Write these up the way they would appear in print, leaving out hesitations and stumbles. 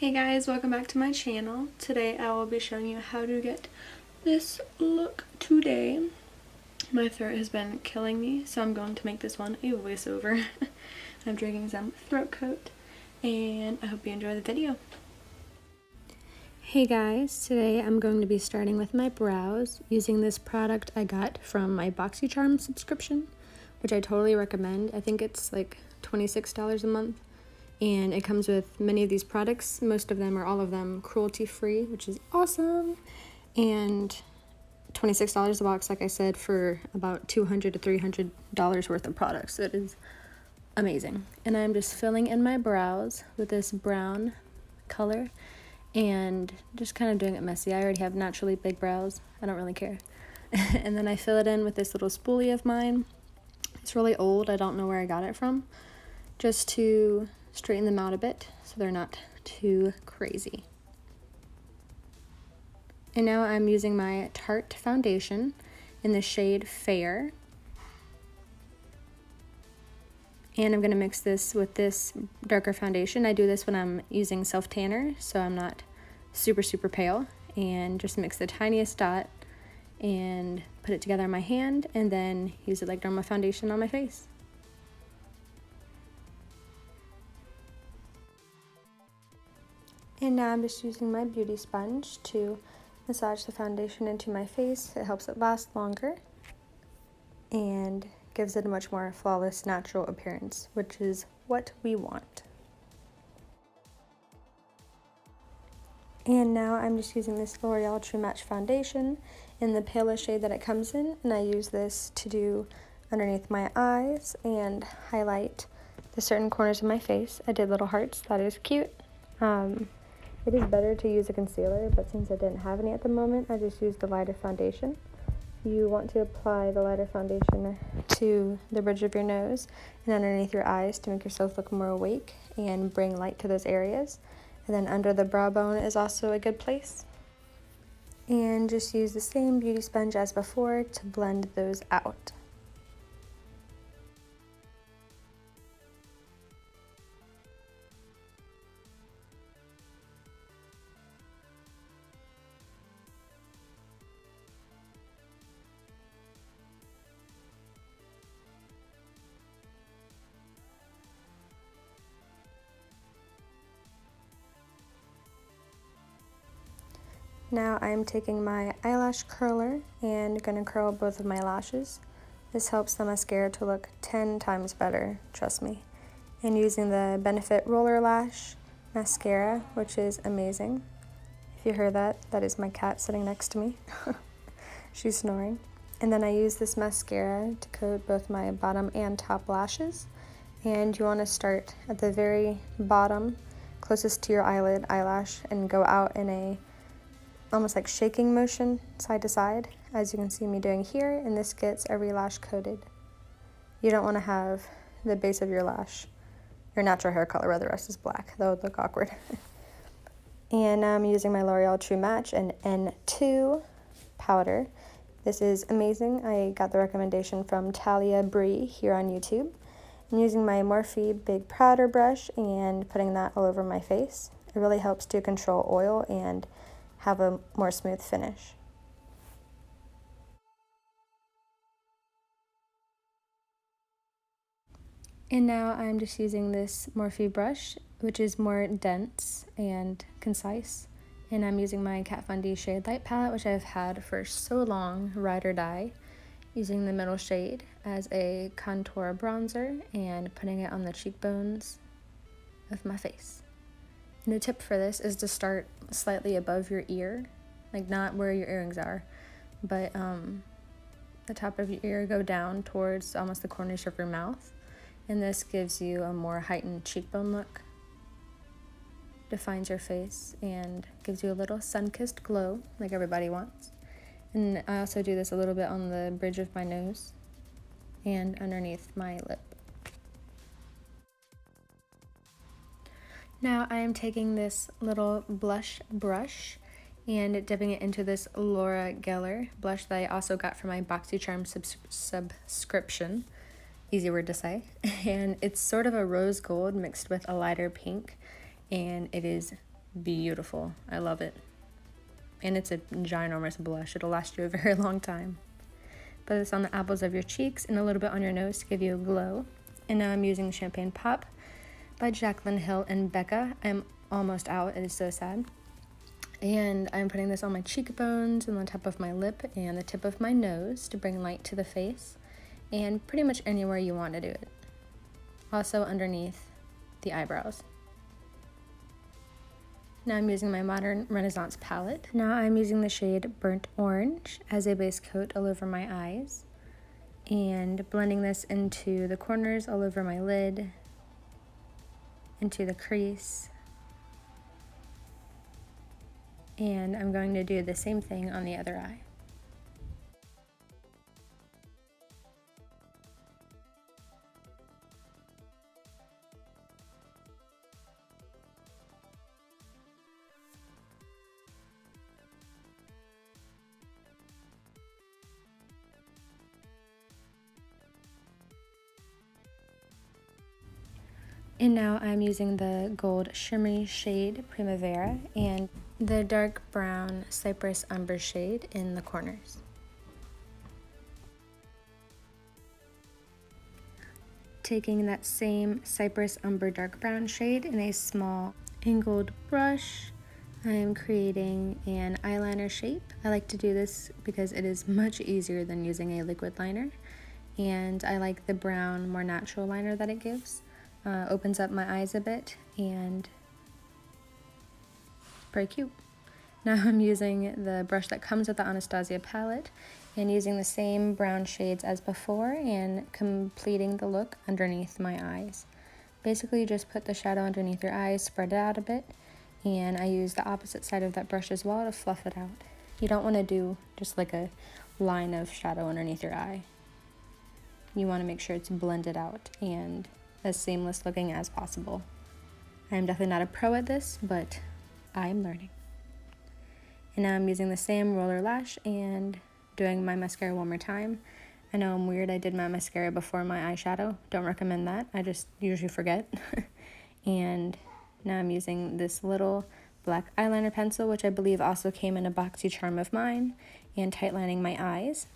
Hey guys, welcome back to my channel. Today I will be showing you how to get this look today. My throat has been killing me, so I'm going to make this one a voiceover. I'm drinking some throat coat, and I hope you enjoy the video. Hey guys, today I'm going to be starting with my brows using this product I got from my BoxyCharm subscription, which I totally recommend. I think it's like $26 a month. And it comes with many of these products. Most of them or all of them cruelty-free, which is awesome. And $26 a box, like I said, for about $200 to $300 worth of products. So it is amazing. And I'm just filling in my brows with this brown color and just kind of doing it messy. I already have naturally big brows. I don't really care. And then I fill it in with this little spoolie of mine. It's really old. I don't know where I got it from. Just to straighten them out a bit so they're not too crazy. And now I'm using my Tarte foundation in the shade Fair. And I'm going to mix this with this darker foundation. I do this when I'm using self-tanner, so I'm not super pale. And just mix the tiniest dot and put it together on my hand and then use it like normal foundation on my face. And now I'm just using my beauty sponge to massage the foundation into my face. It helps it last longer and gives it a much more flawless, natural appearance, which is what we want. And now I'm just using this L'Oreal True Match foundation in the palest shade that it comes in, and I use this to do underneath my eyes and highlight the certain corners of my face. I did little hearts. That is cute. It is better to use a concealer, but since I didn't have any at the moment, I just used the lighter foundation. You want to apply the lighter foundation to the bridge of your nose and underneath your eyes to make yourself look more awake and bring light to those areas. And then under the brow bone is also a good place. And just use the same beauty sponge as before to blend those out. Now I'm taking my eyelash curler and going to curl both of my lashes. This helps the mascara to look 10 times better, trust me. And using the Benefit Roller Lash mascara, which is amazing. If you heard that, that is my cat sitting next to me. She's snoring. And then I use this mascara to coat both my bottom and top lashes. And you want to start at the very bottom, closest to your eyelid, eyelash, and go out in a almost like shaking motion side to side, as you can see me doing here, and this gets every lash coated. You don't want to have the base of your lash your natural hair color where the rest is black. That would look awkward. And now I'm using my L'Oreal True Match and N2 powder. This is amazing. I got the recommendation from Talia Bree here on YouTube. I'm using my Morphe Big Powder brush and putting that all over my face. It really helps to control oil and have a more smooth finish. And now I'm just using this Morphe brush, which is more dense and concise. And I'm using my Kat Von D Shade Light palette, which I've had for so long, Ride or Die, using the middle shade as a contour bronzer and putting it on the cheekbones of my face. And a tip for this is to start slightly above your ear, like not where your earrings are, but the top of your ear, go down towards almost the corners of your mouth. And this gives you a more heightened cheekbone look, defines your face, and gives you a little sun-kissed glow like everybody wants. And I also do this a little bit on the bridge of my nose and underneath my lip. Now I am taking this little blush brush and dipping it into this Laura Geller blush that I also got from my BoxyCharm subscription. Easy word to say. And it's sort of a rose gold mixed with a lighter pink, and it is beautiful. I love it. And it's a ginormous blush. It'll last you a very long time. Put this on the apples of your cheeks and a little bit on your nose to give you a glow. And now I'm using Champagne Pop by Jaclyn Hill and Becca. I'm almost out. It is so sad. And I'm putting this on my cheekbones and the top of my lip and the tip of my nose to bring light to the face, and pretty much anywhere you want to do it. Also underneath the eyebrows. Now I'm using my Modern Renaissance palette. Now I'm using the shade Burnt Orange as a base coat all over my eyes, and blending this into the corners all over my lid, into the crease. And I'm going to do the same thing on the other eye. And now I'm using the gold shimmery shade Primavera and the dark brown Cypress Umber shade in the corners. Taking that same Cypress Umber dark brown shade in a small angled brush, I am creating an eyeliner shape. I like to do this because it is much easier than using a liquid liner, and I like the brown, more natural liner that it gives. Opens up my eyes a bit, and very cute. Now I'm using the brush that comes with the Anastasia palette and using the same brown shades as before and completing the look underneath my eyes. Basically just put the shadow underneath your eyes, spread it out a bit, and I use the opposite side of that brush as well to fluff it out. You don't want to do just like a line of shadow underneath your eye. You want to make sure it's blended out and as seamless looking as possible. I am definitely not a pro at this, but I'm learning. And now I'm using the same roller lash and doing my mascara one more time. I know I'm weird, I did my mascara before my eyeshadow. Don't recommend that, I just usually forget. And now I'm using this little black eyeliner pencil, which I believe also came in a boxy charm of mine, and tightlining my eyes.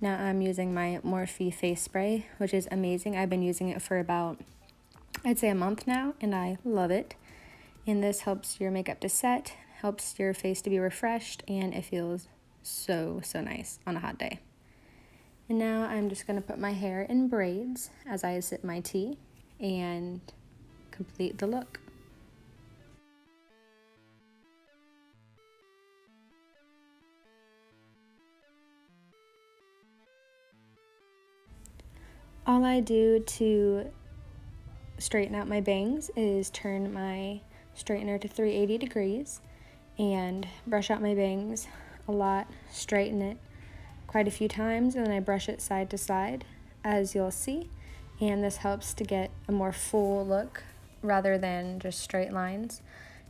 Now I'm using my Morphe face spray, which is amazing. I've been using it for about, I'd say a month now, and I love it. And this helps your makeup to set, helps your face to be refreshed, and it feels so nice on a hot day. And now I'm just going to put my hair in braids as I sip my tea and complete the look. All I do to straighten out my bangs is turn my straightener to 380 degrees and brush out my bangs a lot, straighten it quite a few times, and then I brush it side to side, as you'll see, and this helps to get a more full look rather than just straight lines.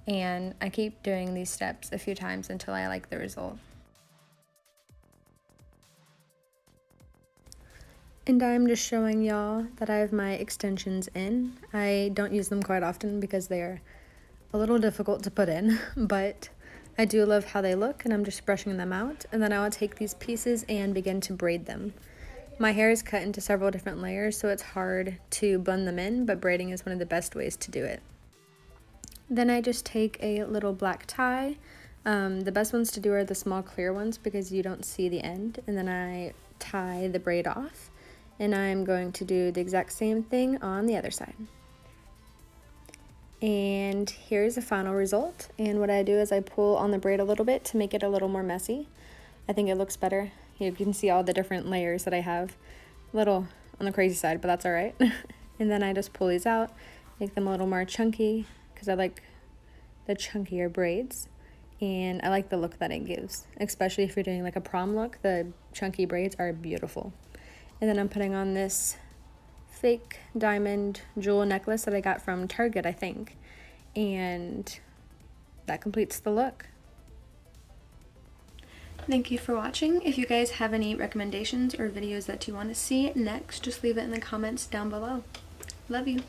And I keep doing these steps a few times until I like the result. And I'm just showing y'all that I have my extensions in. I don't use them quite often because they're a little difficult to put in, but I do love how they look, and I'm just brushing them out. And then I will take these pieces and begin to braid them. My hair is cut into several different layers, so it's hard to blend them in, but braiding is one of the best ways to do it. Then I just take a little black tie. The best ones to do are the small clear ones because you don't see the end, and then I tie the braid off. And I'm going to do the exact same thing on the other side. And here's the final result. And what I do is I pull on the braid a little bit to make it a little more messy. I think it looks better. You can see all the different layers that I have. A little on the crazy side, but that's all right. And then I just pull these out, make them a little more chunky because I like the chunkier braids. And I like the look that it gives, especially if you're doing like a prom look. The chunky braids are beautiful. And then I'm putting on this fake diamond jewel necklace that I got from Target, I think. And that completes the look. Thank you for watching. If you guys have any recommendations or videos that you want to see next, just leave it in the comments down below. Love you.